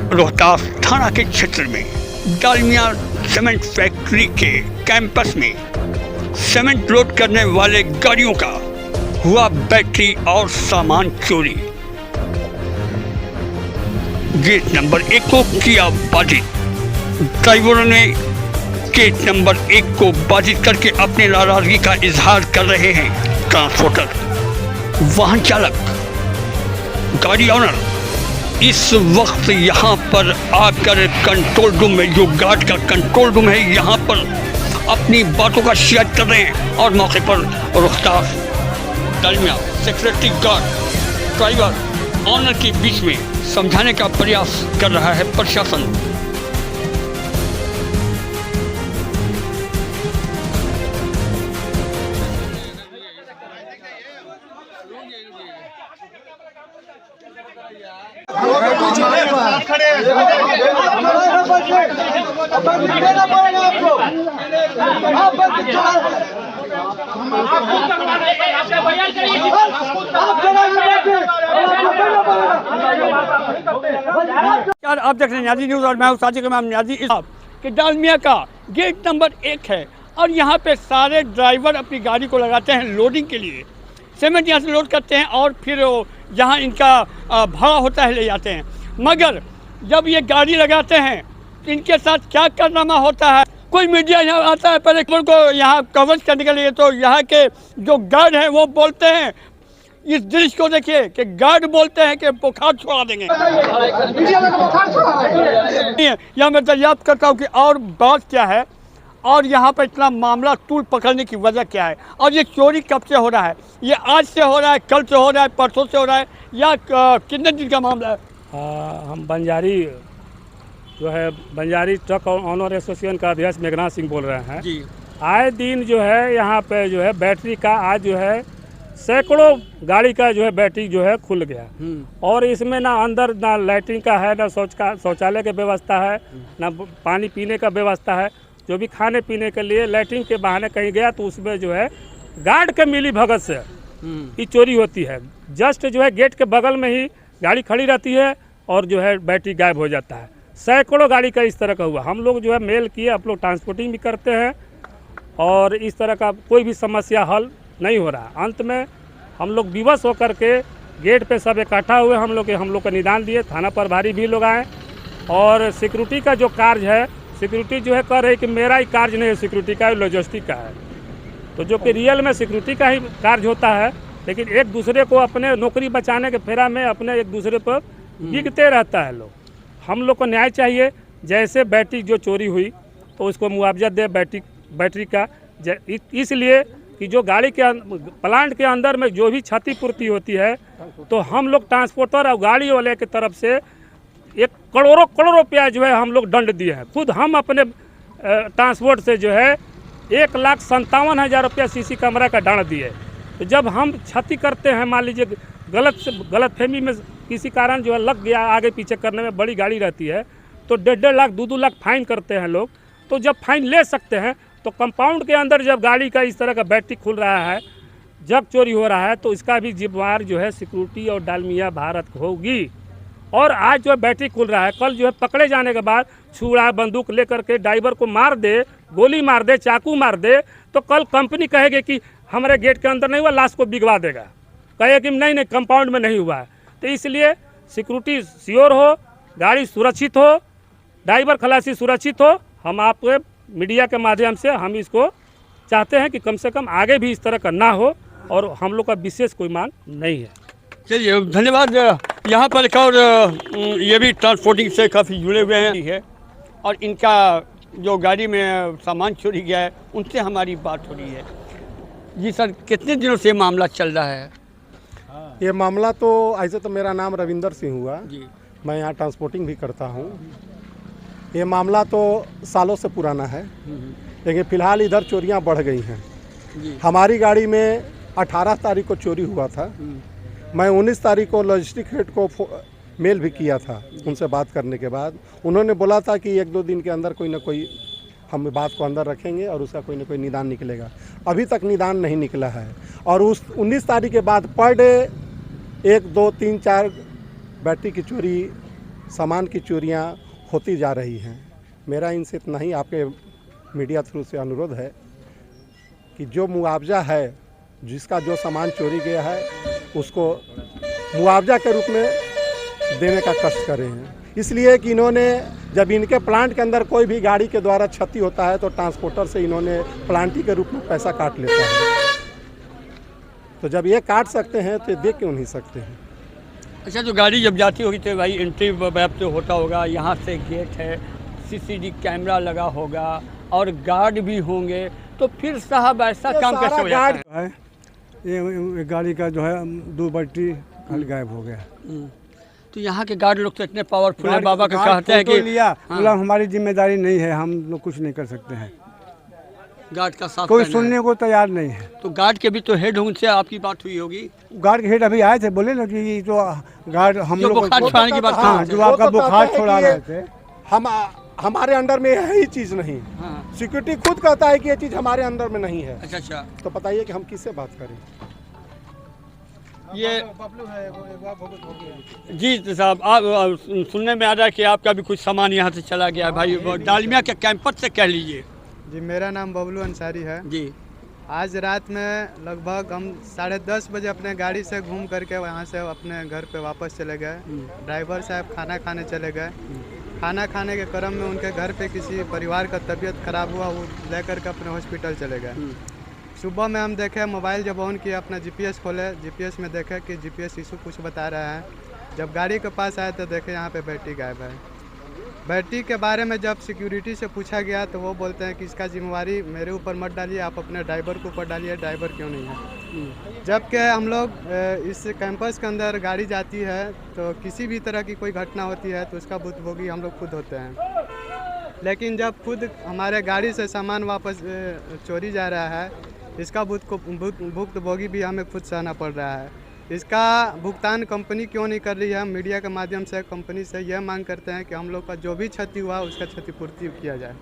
रोहतास थाना के क्षेत्र में डालमिया सीमेंट फैक्ट्री के कैंपस में सीमेंट लोड करने वाले गाड़ियों का हुआ बैटरी और सामान चोरी। गेट नंबर 1 को किया बाधित। ड्राइवरों ने गेट नंबर 1 को बाधित करके अपनी नाराजगी का इजहार कर रहे हैं। ट्रांसपोर्टर, वाहन चालक, गाड़ी ऑनर इस वक्त यहाँ पर आकर कंट्रोल रूम में, जो गार्ड का कंट्रोल रूम है, यहाँ पर अपनी बातों का शिकायत कर रहे हैं। और मौके पर Rohtas Dalmia secretary guard driver owner के बीच में समझाने का प्रयास कर रहा है प्रशासन। आप देख रहे हैं न्याजी न्यूज़ और मैं हूं साजिद इमाम न्याजी। कि डालमिया का गेट नंबर 1 है और यहाँ पे सारे ड्राइवर अपनी गाड़ी को लगाते हैं लोडिंग के लिए। सीमेंट यहाँ से लोड करते हैं और फिर जहाँ इनका भाड़ा होता है ले जाते हैं। मगर जब ये गाड़ी लगाते हैं तो इनके साथ क्या कारनामा होता है। कोई मीडिया यहाँ आता है पहले खबर को यहाँ कवरेज करने के लिए, तो यहाँ के जो गार्ड हैं वो बोलते हैं, इस दृश्य को देखिए कि गार्ड बोलते हैं कि बुखार छुड़ा देंगे। यह मैं दरियाफ्त करता हूँ कि और बात क्या है और यहाँ पर इतना मामला तूल पकड़ने की वजह क्या है और ये चोरी कब से हो रहा है। ये आज से हो रहा है, कल से हो रहा है, परसों से हो रहा है या कितने दिन का मामला है। हम बंजारी ट्रक ऑनर एसोसिएशन का अध्यक्ष मेघनाथ सिंह बोल रहे हैं जी। आए दिन जो है यहाँ पे जो है बैटरी का आज जो है सैकड़ों गाड़ी का जो है बैटरी जो है खुल गया और इसमें ना अंदर ना लैट्रिन का है, ना शौचालय की व्यवस्था है, ना पानी पीने का व्यवस्था है। जो भी खाने पीने के लिए लैट्रिन के बहाने कहीं गया तो उसमें जो है गार्ड के मिली भगत से ये चोरी होती है। जस्ट जो है गेट के बगल में ही गाड़ी खड़ी रहती है और जो है बैटरी गायब हो जाता है। सैकड़ों गाड़ी का इस तरह का हुआ। हम लोग जो है मेल किए, आप लोग ट्रांसपोर्टिंग भी करते हैं और इस तरह का कोई भी समस्या हल नहीं हो रहा। अंत में हम लोग विवश होकर के गेट पे सब इकट्ठा हुए, हम लोग का निदान दिए। थाना प्रभारी भी लोग आए और सिक्योरिटी का जो कार्य है, सिक्योरिटी जो है कह रहे कि मेरा ही कार्य नहीं है, सिक्योरिटी का लॉजिस्टिक का है। तो जो कि रियल में सिक्योरिटी का ही कार्य होता है, लेकिन एक दूसरे को अपने नौकरी बचाने के फेरा में अपने एक दूसरे पर गिरते रहता है लोग। हम लोग को न्याय चाहिए। जैसे बैटरी जो चोरी हुई तो उसको मुआवजा दे बैटरी का, इसलिए कि जो गाड़ी के प्लांट के अंदर में जो भी क्षतिपूर्ति होती है तो हम लोग ट्रांसपोर्टर और गाड़ी वाले की तरफ से एक करोड़ों रुपया जो है हम लोग दंड दिए हैं। खुद हम अपने ट्रांसपोर्ट से जो है 1,57,000 रुपया सीसी कैमरा का दंड दिए। तो जब हम क्षति करते हैं, मान लीजिए गलतफहमी में किसी कारण जो है लग गया, आगे पीछे करने में बड़ी गाड़ी रहती है तो 1.5 लाख 2 लाख फाइन करते हैं लोग। तो जब फाइन ले सकते हैं तो कंपाउंड के अंदर जब गाड़ी का इस तरह का बैटरी खुल रहा है, जब चोरी हो रहा है तो इसका भी जिम्मेवार जो है सिक्योरिटी और डालमिया भारत होगी। और आज जो है बैटरी खुल रहा है, कल जो है पकड़े जाने के बाद छुरा बंदूक लेकर के ड्राइवर को मार दे, गोली मार दे, चाकू मार दे, तो कल कंपनी कहेगी कि हमारे गेट के अंदर नहीं हुआ, लाश को बिगवा देगा, कहे कि नहीं कंपाउंड में नहीं हुआ है। तो इसलिए सिक्योरिटी श्योर हो, गाड़ी सुरक्षित हो, ड्राइवर खलासी सुरक्षित हो। हम आपके मीडिया के माध्यम से हम इसको चाहते हैं कि कम से कम आगे भी इस तरह का ना हो और हम लोग का विशेष कोई मांग नहीं है। चलिए धन्यवाद। यहाँ पर एक और ये भी ट्रांसपोर्टिंग से काफ़ी जुड़े हुए हैं और इनका जो गाड़ी में सामान चोरी गया है उनसे हमारी बात हो रही है। जी सर, कितने दिनों से मामला चल रहा है? ये मामला तो ऐसे तो मेरा नाम रविंदर सिंह हुआ जी। मैं यहाँ ट्रांसपोर्टिंग भी करता हूँ। ये मामला तो सालों से पुराना है, लेकिन फ़िलहाल इधर चोरियाँ बढ़ गई हैं जी। हमारी गाड़ी में 18 तारीख को चोरी हुआ था। मैं 19 तारीख को लॉजिस्टिक हेड को मेल भी किया था। उनसे बात करने के बाद उन्होंने बोला था कि 1-2 दिन के अंदर कोई ना कोई हम बात को अंदर रखेंगे और उसका कोई ना कोई निदान निकलेगा। अभी तक निदान नहीं निकला है और उस 19 तारीख के बाद पर डे 1, 2, 3, 4 बैटरी की चोरी सामान की चोरियां होती जा रही हैं। मेरा इनसे इतना ही आपके मीडिया थ्रू से अनुरोध है कि जो मुआवजा है, जिसका जो सामान चोरी गया है, उसको मुआवजा के रूप में देने का कष्ट करें हैं। इसलिए कि इन्होंने जब इनके प्लांट के अंदर कोई भी गाड़ी के द्वारा क्षति होता है तो ट्रांसपोर्टर से इन्होंने प्लांटी के रूप में पैसा काट लेता है। तो जब ये काट सकते हैं तो ये दे क्यों नहीं सकते हैं? अच्छा, तो गाड़ी जब जाती होगी तो भाई एंट्री मैप तो होता होगा, यहाँ से गेट है, सीसीटीवी कैमरा लगा होगा और गार्ड भी होंगे, तो फिर साहब ऐसा ये काम सारा कैसे हो जाता है? ये गाड़ी का जो है 2 बैटरी कल गायब हो गया। तो यहाँ के गार्ड लोग तो इतने पावरफुल है, बाबा का गार्ड कहते हैं कि लिया, बोला हमारी जिम्मेदारी नहीं है, हम लोग कुछ नहीं कर सकते हैं। गार्ड का साथ कोई रहना सुनने है। को तैयार नहीं है। तो गार्ड के भी तो हेड उनसे आपकी बात हुई होगी, गार्ड के हेड अभी आए थे, बोले ना कि ये जो गार्ड हम जो लोग बुखार छुड़ाने की बात कर हाँ, रहे थे। जो आपका वो तो बुखार कहते हैं छोड़ा कि रहे थे। हमारे अंडर में है ही चीज़ नहीं। हाँ। सिक्योरिटी खुद कहता है कि ये चीज़ हमारे अंदर में नहीं है। अच्छा अच्छा, तो बताइए कि हम किससे बात करें? ये जी तो साहब, आप सुनने में आ रहा है कि आपका भी कुछ सामान यहाँ से चला गया है भाई, वो डालमिया के कैंपस से कह लीजिए। जी, मेरा नाम बबलू अंसारी है। जी, आज रात में लगभग हम 10:30 बजे अपने गाड़ी से घूम करके वहाँ से अपने घर पे वापस चले गए। ड्राइवर साहब खाना खाने चले गए। खाना खाने के क्रम में उनके घर पे किसी परिवार का तबीयत खराब हुआ, वो लेकर के अपने हॉस्पिटल चले गए। सुबह में हम देखे, मोबाइल जब ऑन किया, अपना जीपीएस खोले, जीपीएस में देखे कि जीपीएस इशू कुछ बता रहा है। जब गाड़ी के पास आए तो देखे यहाँ पे बैटरी गायब है। बैटरी के बारे में जब सिक्योरिटी से पूछा गया तो वो बोलते हैं कि इसका जिम्मेवारी मेरे ऊपर मत डालिए, आप अपने ड्राइवर के ऊपर डालिए, ड्राइवर क्यों नहीं है। जबकि हम लोग इस कैंपस के अंदर गाड़ी जाती है तो किसी भी तरह की कोई घटना होती है तो उसका भुक्तभोगी हम लोग खुद होते हैं। लेकिन जब खुद हमारे गाड़ी से सामान वापस चोरी जा रहा है, इसका भुक्तभोगी भी हमें खुद सहना पड़ रहा है। इसका भुगतान कंपनी क्यों नहीं कर रही है? हम मीडिया के माध्यम से कंपनी से यह मांग करते हैं कि हम लोग का जो भी क्षति हुआ उसका क्षतिपूर्ति किया जाए।